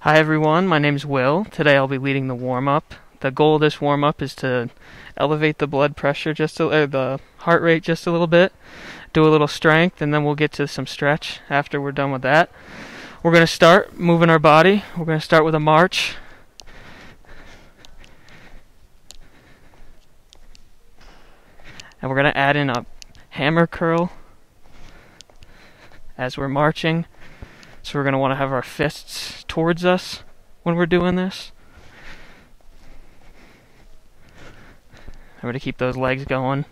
Hi everyone, my name's Will. Today I'll be leading the warm-up. The goal of this warm-up is to elevate the blood pressure the heart rate just a little bit, do a little strength, and then we'll get to some stretch after we're done with that. We're going to start moving our body. We're going to start with a march. And we're going to add in a hammer curl as we're marching. So we're going to want to have our fists towards us when we're doing this. Remember to keep those legs going.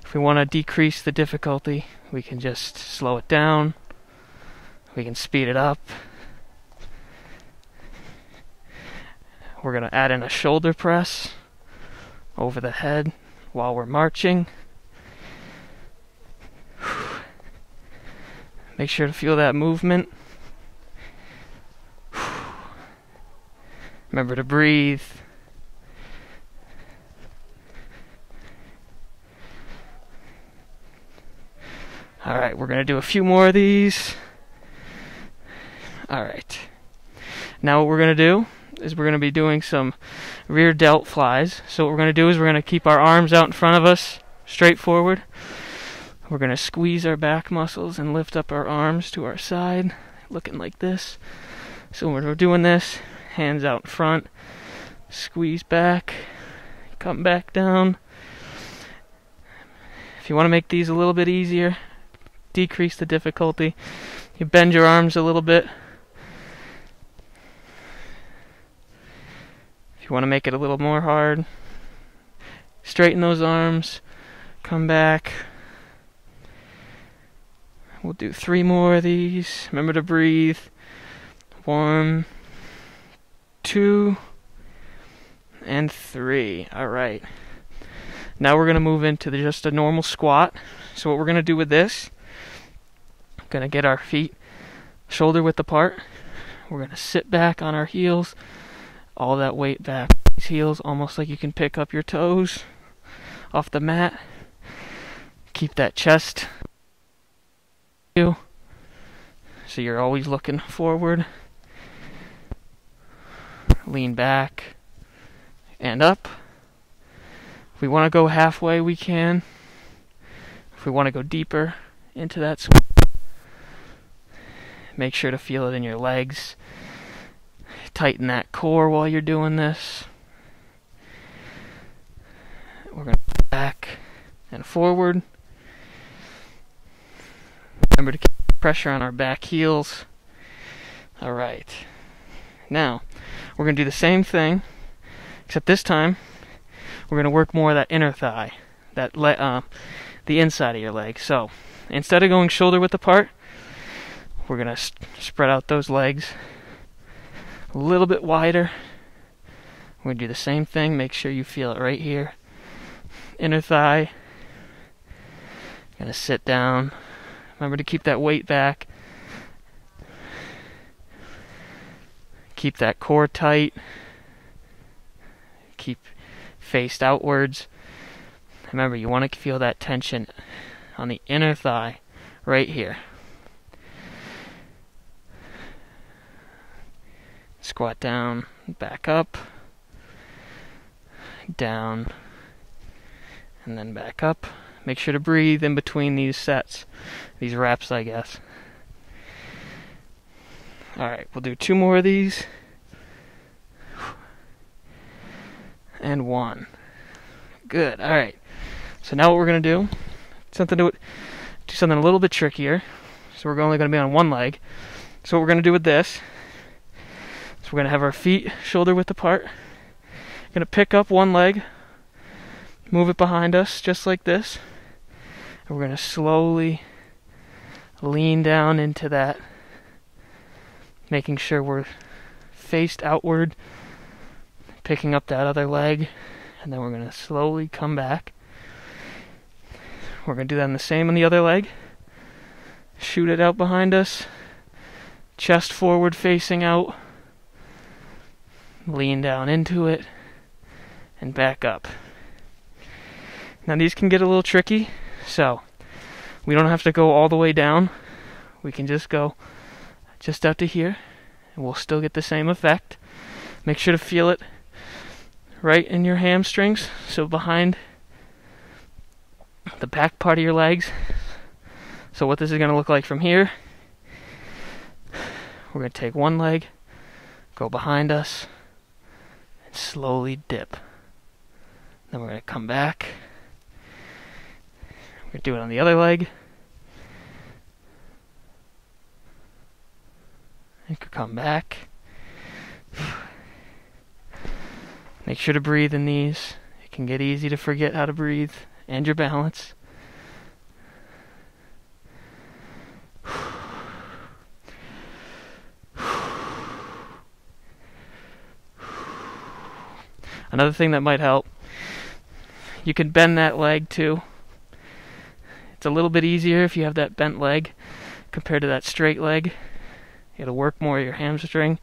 If we want to decrease the difficulty, we can just slow it down. We can speed it up. We're going to add in a shoulder press over the head while we're marching. Make sure to feel that movement. Remember to breathe. Alright, we're going to do a few more of these. Alright. Now what we're going to do is we're going to be doing some rear delt flies. So what we're going to do is we're going to keep our arms out in front of us, straight forward. We're going to squeeze our back muscles and lift up our arms to our side, looking like this. So when we're doing this, hands out in front, squeeze back, come back down. If you want to make these a little bit easier, decrease the difficulty, you bend your arms a little bit. If you want to make it a little more hard, straighten those arms, come back. We'll do 3 more of these. Remember to breathe. 1, 2, and 3. Alright. Now we're going to move into just a normal squat. So what we're going to do with this, going to get our feet shoulder width apart. We're going to sit back on our heels. All that weight back on these heels, almost like you can pick up your toes off the mat. Keep that chest. So you're always looking forward. Lean back and up. If we want to go halfway, we can. If we want to go deeper into that squat, make sure to feel it in your legs. Tighten that core while you're doing this. We're going to back and forward. Remember to keep pressure on our back heels. Alright. Now, we're going to do the same thing, except this time, we're going to work more of that inner thigh, the inside of your leg. So, instead of going shoulder width apart, we're going to spread out those legs a little bit wider. We're going to do the same thing. Make sure you feel it right here. Inner thigh. Going to sit down. Remember to keep that weight back. Keep that core tight. Keep faced outwards. Remember, you want to feel that tension on the inner thigh right here. Squat down, back up, down, and then back up. Make sure to breathe in between these sets, these reps, I guess. Alright, we'll do 2 more of these. And 1. Good, alright. So now what we're going to do, do something a little bit trickier. So we're only going to be on one leg. So what we're going to do with this, so we're going to have our feet shoulder width apart. We're going to pick up one leg, move it behind us just like this. And we're going to slowly lean down into that, making sure we're faced outward, picking up that other leg, and then we're going to slowly come back. We're going to do that the same on the other leg. Shoot it out behind us, chest forward facing out, lean down into it, and back up. Now these can get a little tricky, so we don't have to go all the way down. We can just go just out to here, and we'll still get the same effect. Make sure to feel it right in your hamstrings, so behind the back part of your legs. So what this is going to look like from here, we're going to take one leg, go behind us, and slowly dip. Then we're going to come back. We're going to do it on the other leg. And come back. Make sure to breathe in these. It can get easy to forget how to breathe and your balance. Another thing that might help, you can bend that leg too. It's a little bit easier if you have that bent leg compared to that straight leg. It'll work more your hamstring,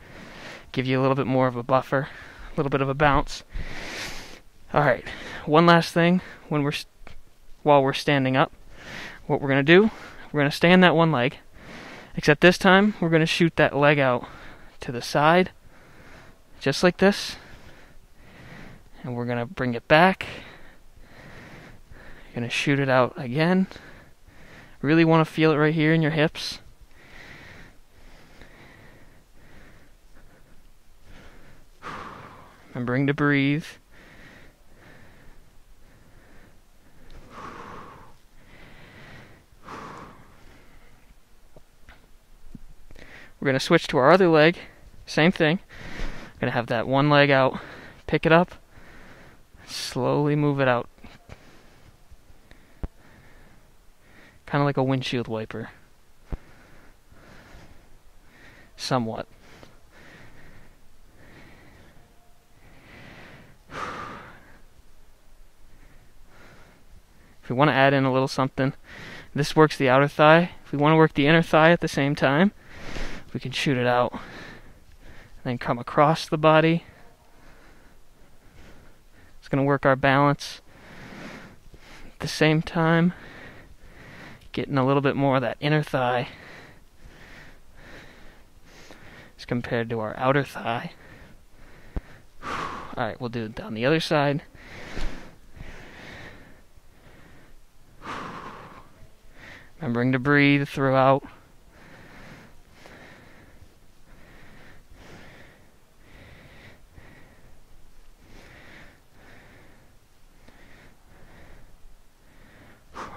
give you a little bit more of a buffer, a little bit of a bounce. Alright, one last thing while we're standing up. What we're going to do, we're going to stand that one leg, except this time we're going to shoot that leg out to the side, just like this. And we're going to bring it back. You're going to shoot it out again. Really want to feel it right here in your hips. Remembering to breathe. We're going to switch to our other leg. Same thing. We're going to have that one leg out. Pick it up. Slowly move it out. Kind of like a windshield wiper. Somewhat. If we want to add in a little something, this works the outer thigh. If we want to work the inner thigh at the same time, we can shoot it out. Then come across the body. It's going to work our balance. At the same time, getting a little bit more of that inner thigh as compared to our outer thigh. Alright, we'll do it down the other side. Remembering to breathe throughout.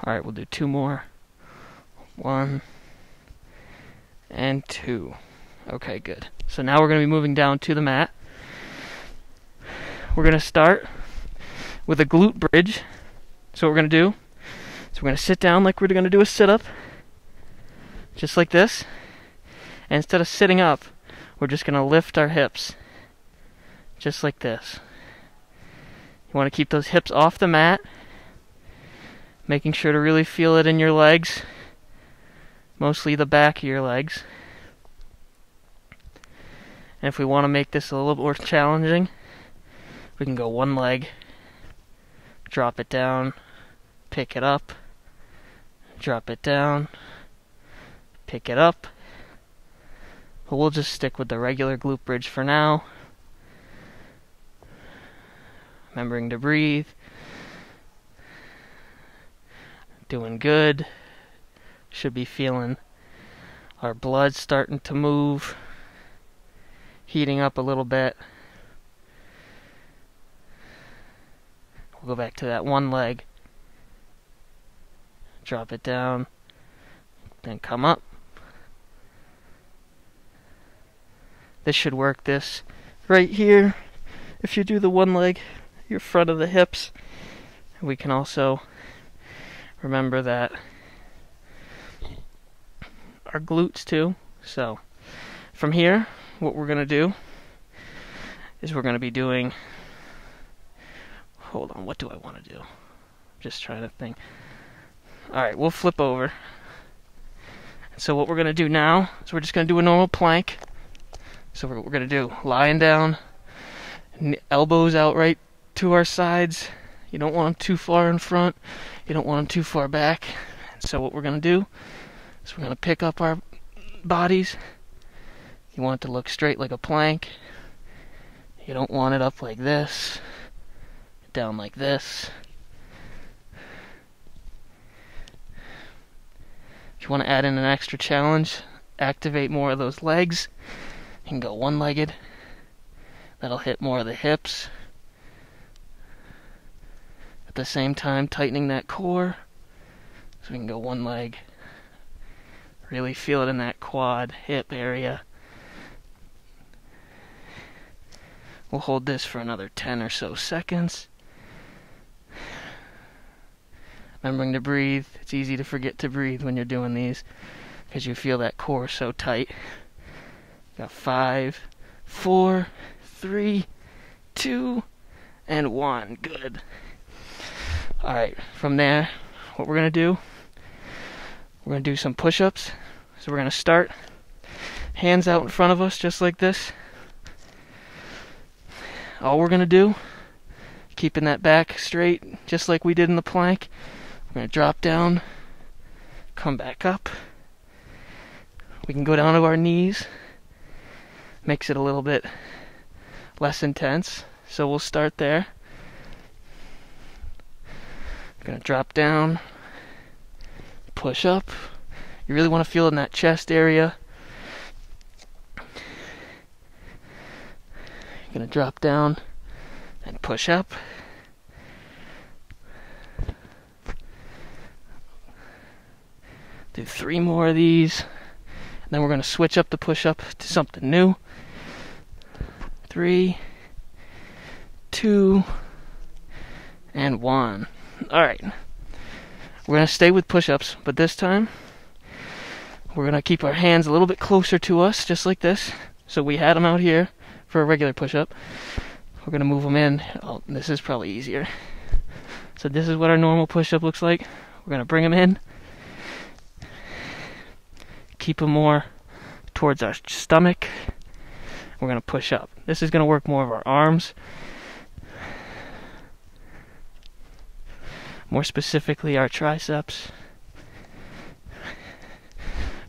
Alright, we'll do two more. 1 and 2. Okay, good. So now we're going to be moving down to the mat. We're going to start with a glute bridge. So what we're going to do is we're going to sit down like we're going to do a sit-up. Just like this. And instead of sitting up, we're just going to lift our hips. Just like this. You want to keep those hips off the mat. Making sure to really feel it in your legs. Mostly the back of your legs. And if we want to make this a little more challenging, we can go one leg, drop it down, pick it up, drop it down, pick it up. But we'll just stick with the regular glute bridge for now. Remembering to breathe. Doing good. Should be feeling our blood starting to move, heating up a little bit. We'll go back to that one leg, drop it down, then come up. This should work this right here. If you do the one leg, your front of the hips. We can also remember that our glutes too. So from here, what we're going to do is we're going to be doing, hold on, what do I want to do? Just trying to think. Alright, we'll flip over. So what we're going to do now is we're just going to do a normal plank. So what we're going to do, lying down, elbows out right to our sides. You don't want them too far in front. You don't want them too far back. So what we're going to do is we're going to pick up our bodies, You want it to look straight like a plank. You don't want it up like this, down like this. If you want to add in an extra challenge, activate more of those legs, you can go one-legged. That'll hit more of the hips. At the same time, tightening that core. So we can go one leg. Really feel it in that quad, hip area. We'll hold this for another 10 or so seconds. Remembering to breathe. It's easy to forget to breathe when you're doing these because you feel that core so tight. Got 5, 4, 3, 2, and 1. Good. Alright, from there, what we're going to do, we're going to do some push-ups. So we're going to start, hands out in front of us just like this. All we're going to do, keeping that back straight just like we did in the plank, we're going to drop down, come back up. We can go down to our knees. Makes it a little bit less intense. So we'll start there. Going to drop down, push up. You really want to feel it in that chest area. Going to drop down and push up. Do 3 more of these. And then we're going to switch up the push-up to something new. 3, 2, and 1. Alright. We're going to stay with push-ups, but this time we're going to keep our hands a little bit closer to us, just like this. So we had them out here for a regular push-up. We're going to move them in. Oh, this is probably easier. So this is what our normal push-up looks like. We're going to bring them in. Keep them more towards our stomach. We're going to push up. This is going to work more of our arms. More specifically, our triceps.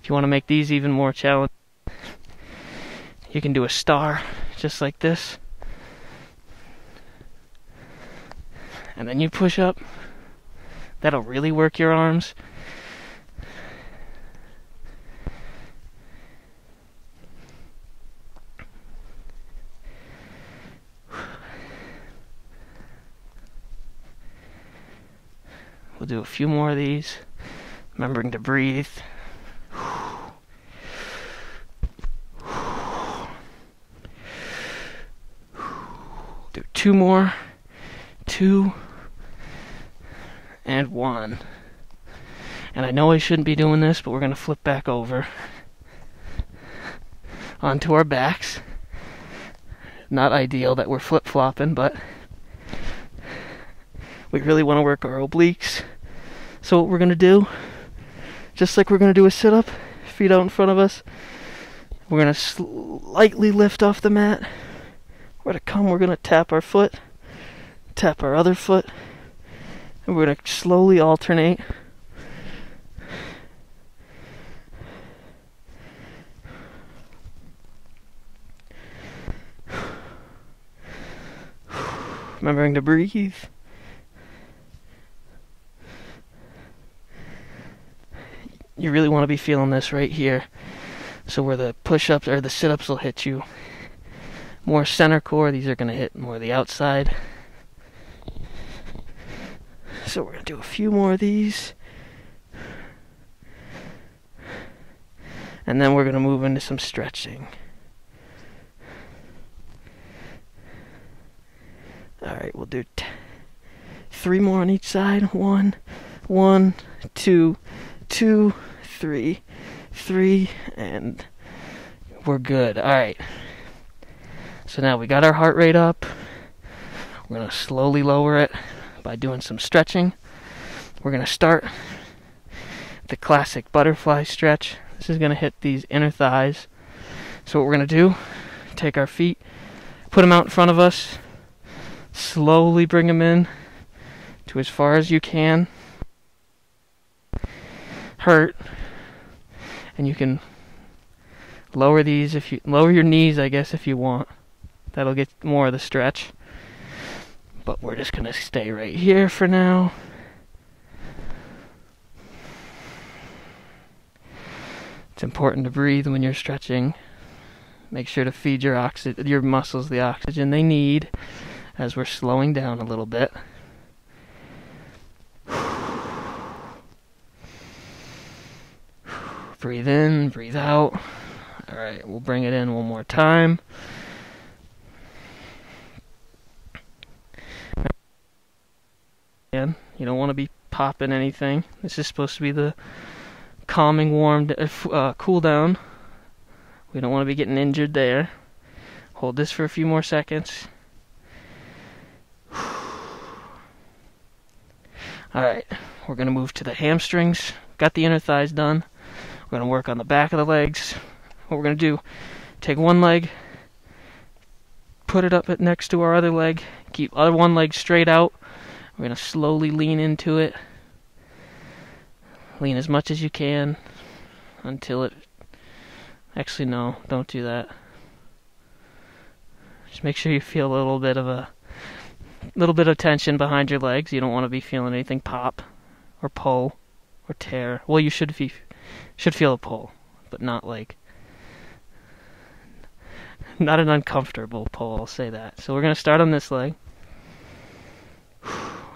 If you want to make these even more challenging, you can do a star just like this. And then you push up. That'll really work your arms. We'll do a few more of these, remembering to breathe. Do 2 more, 2, and 1. And I know I shouldn't be doing this, but we're going to flip back over onto our backs. Not ideal that we're flip-flopping, but we really want to work our obliques. So what we're going to do, just like we're going to do a sit-up, feet out in front of us, we're going to slightly lift off the mat. We're going to tap our foot, tap our other foot, and we're going to slowly alternate. Remembering to breathe. You really want to be feeling this right here. So where the push-ups or the sit-ups will hit you. More center core, these are going to hit more the outside. So we're going to do a few more of these. And then we're going to move into some stretching. Alright, we'll do 3 more on each side. 1, 2, 2, 3, 3, and we're good. Alright. So now we got our heart rate up. We're going to slowly lower it by doing some stretching. We're going to start the classic butterfly stretch. This is going to hit these inner thighs. So what we're going to do, take our feet, put them out in front of us, slowly bring them in to as far as you can. Hurt. And you can Lower your knees, I guess, if you want. That'll get more of the stretch. But we're just gonna stay right here for now. It's important to breathe when you're stretching. Make sure to feed your muscles the oxygen they need as we're slowing down a little bit. Breathe in, breathe out. Alright, we'll bring it in one more time. And you don't want to be popping anything. This is supposed to be the calming, cool down. We don't want to be getting injured there. Hold this for a few more seconds. Alright, we're going to move to the hamstrings. Got the inner thighs done. We're going to work on the back of the legs. What we're going to do, take one leg, put it up next to our other leg, keep one leg straight out. We're going to slowly lean into it. Lean as much as you can until it... Actually, no, don't do that. Just make sure you feel a little bit of tension behind your legs. You don't want to be feeling anything pop or pull or tear. Well, you should feel a pull, but not not an uncomfortable pull, I'll say that. So we're going to start on this leg.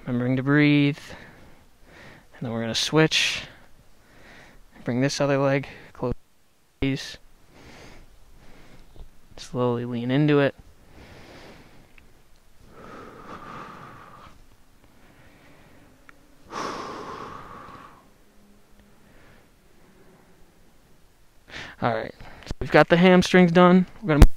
Remembering to breathe. And then we're going to switch. Bring this other leg close. Slowly lean into it. Alright, so we've got the hamstrings done. We're going to